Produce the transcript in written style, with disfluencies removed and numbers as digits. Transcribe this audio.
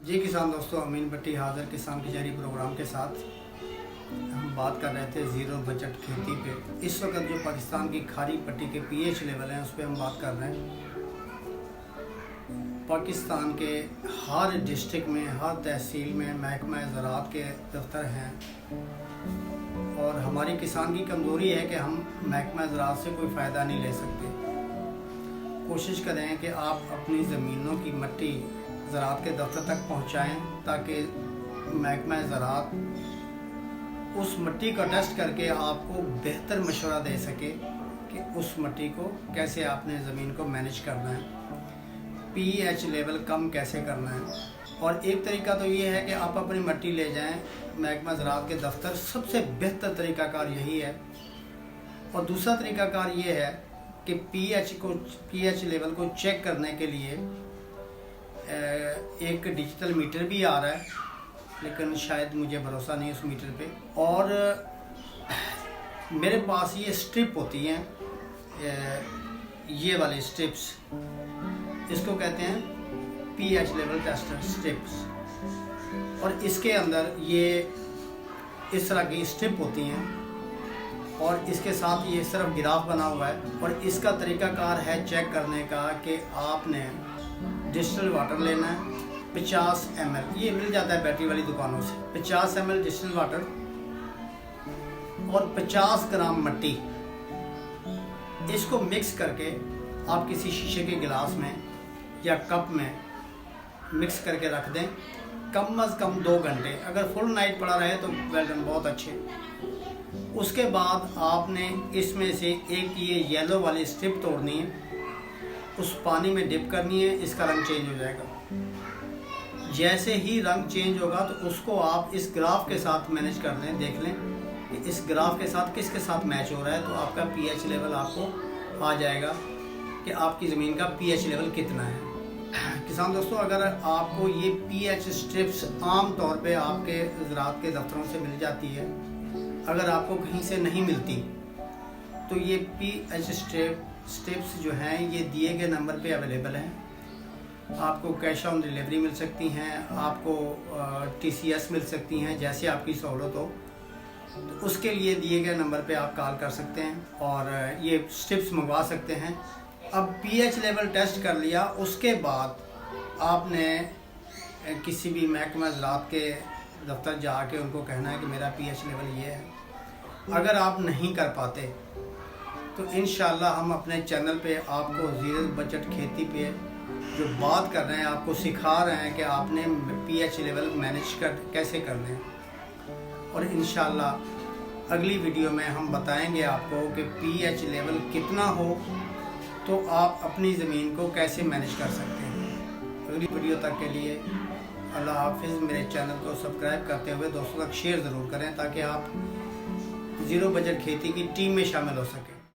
जी किसान दोस्तों, अमीन भट्टी हाजिर किसान की जारी प्रोग्राम के साथ हम बात कर रहे थे ज़ीरो बजट खेती पे। इस वक्त जो पाकिस्तान की खारी पट्टी के पीएच लेवल हैं उस पर हम बात कर रहे हैं। पाकिस्तान के हर डिस्ट्रिक्ट में, हर तहसील में महकमा ज़राअत के दफ्तर हैं और हमारी किसान की कमज़ोरी है कि हम महकमा ज़राअत से कोई फ़ायदा नहीं ले सकते। कोशिश करें कि आप अपनी ज़मीनों की मिट्टी ज़राअत के दफ्तर तक पहुंचाएं ताकि महकमा ज़राअत उस मिट्टी का टेस्ट करके आपको बेहतर मशवरा दे सके कि उस मिट्टी को कैसे आपने ज़मीन को मैनेज करना है, पीएच लेवल कम कैसे करना है। और एक तरीका तो ये है कि आप अपनी मिट्टी ले जाएं महकमा ज़राअत के दफ्तर, सबसे बेहतर तरीक़ाकार यही है। और दूसरा तरीक़ाकार ये है कि पीएच लेवल को चेक करने के लिए एक डिजिटल मीटर भी आ रहा है, लेकिन शायद मुझे भरोसा नहीं उस मीटर पे। और मेरे पास ये स्ट्रिप होती हैं, ये वाली स्ट्रिप्स, इसको कहते हैं पीएच लेवल टेस्टर स्ट्रिप्स। और इसके अंदर ये इस तरह की स्ट्रिप होती हैं और इसके साथ ये सिर्फ गिराफ बना हुआ है। और इसका तरीक़ाकार है चेक करने का कि आपने डिस्टिल वाटर लेना है 50 ml, ये मिल जाता है बैटरी वाली दुकानों से। 50 ml डिस्टिल वाटर और 50 ग्राम मिट्टी, इसको मिक्स करके आप किसी शीशे के गिलास में या कप में मिक्स करके रख दें कम अज़ कम 2 घंटे। अगर फुल नाइट पड़ा रहे तो वेल डन, बहुत अच्छे। उसके बाद आपने इसमें से एक ये येलो वाली स्ट्रिप तोड़नी है, उस पानी में डिप करनी है, इसका रंग चेंज हो जाएगा। जैसे ही रंग चेंज होगा तो उसको आप इस ग्राफ के साथ मैनेज कर लें, देख लें कि इस ग्राफ के साथ किसके साथ मैच हो रहा है, तो आपका पीएच लेवल आपको आ जाएगा कि आपकी ज़मीन का पीएच लेवल कितना है। किसान दोस्तों, अगर आपको ये पीएच स्ट्रिप्स आम तौर पे आपके ज़राअत के दफ्तरों से मिल जाती है, अगर आपको कहीं से नहीं मिलती तो ये पीएच स्ट्रिप्स जो हैं ये दिए गए नंबर पे अवेलेबल हैं। आपको कैश ऑन डिलीवरी मिल सकती हैं, आपको टीसीएस मिल सकती हैं, जैसे आपकी सहूलत हो। तो उसके लिए दिए गए नंबर पे आप कॉल कर सकते हैं और ये स्ट्रिप्स मंगवा सकते हैं। अब पीएच लेवल टेस्ट कर लिया, उसके बाद आपने किसी भी महकमा ज़राअत के दफ्तर जाके उनको कहना है कि मेरा पीएच लेवल ये है। अगर आप नहीं कर पाते तो इंशाल्लाह हम अपने चैनल पे आपको ज़ीरो बजट खेती पे जो बात कर रहे हैं, आपको सिखा रहे हैं कि आपने पीएच लेवल मैनेज कैसे करने हैं। और इंशाल्लाह अगली वीडियो में हम बताएंगे आपको कि पीएच लेवल कितना हो तो आप अपनी ज़मीन को कैसे मैनेज कर सकते हैं। अगली वीडियो तक के लिए अल्लाह हाफिज़। मेरे चैनल को सब्सक्राइब करते हुए दोस्तों तक शेयर ज़रूर करें ताकि आप ज़ीरो बजट खेती की टीम में शामिल हो सकें।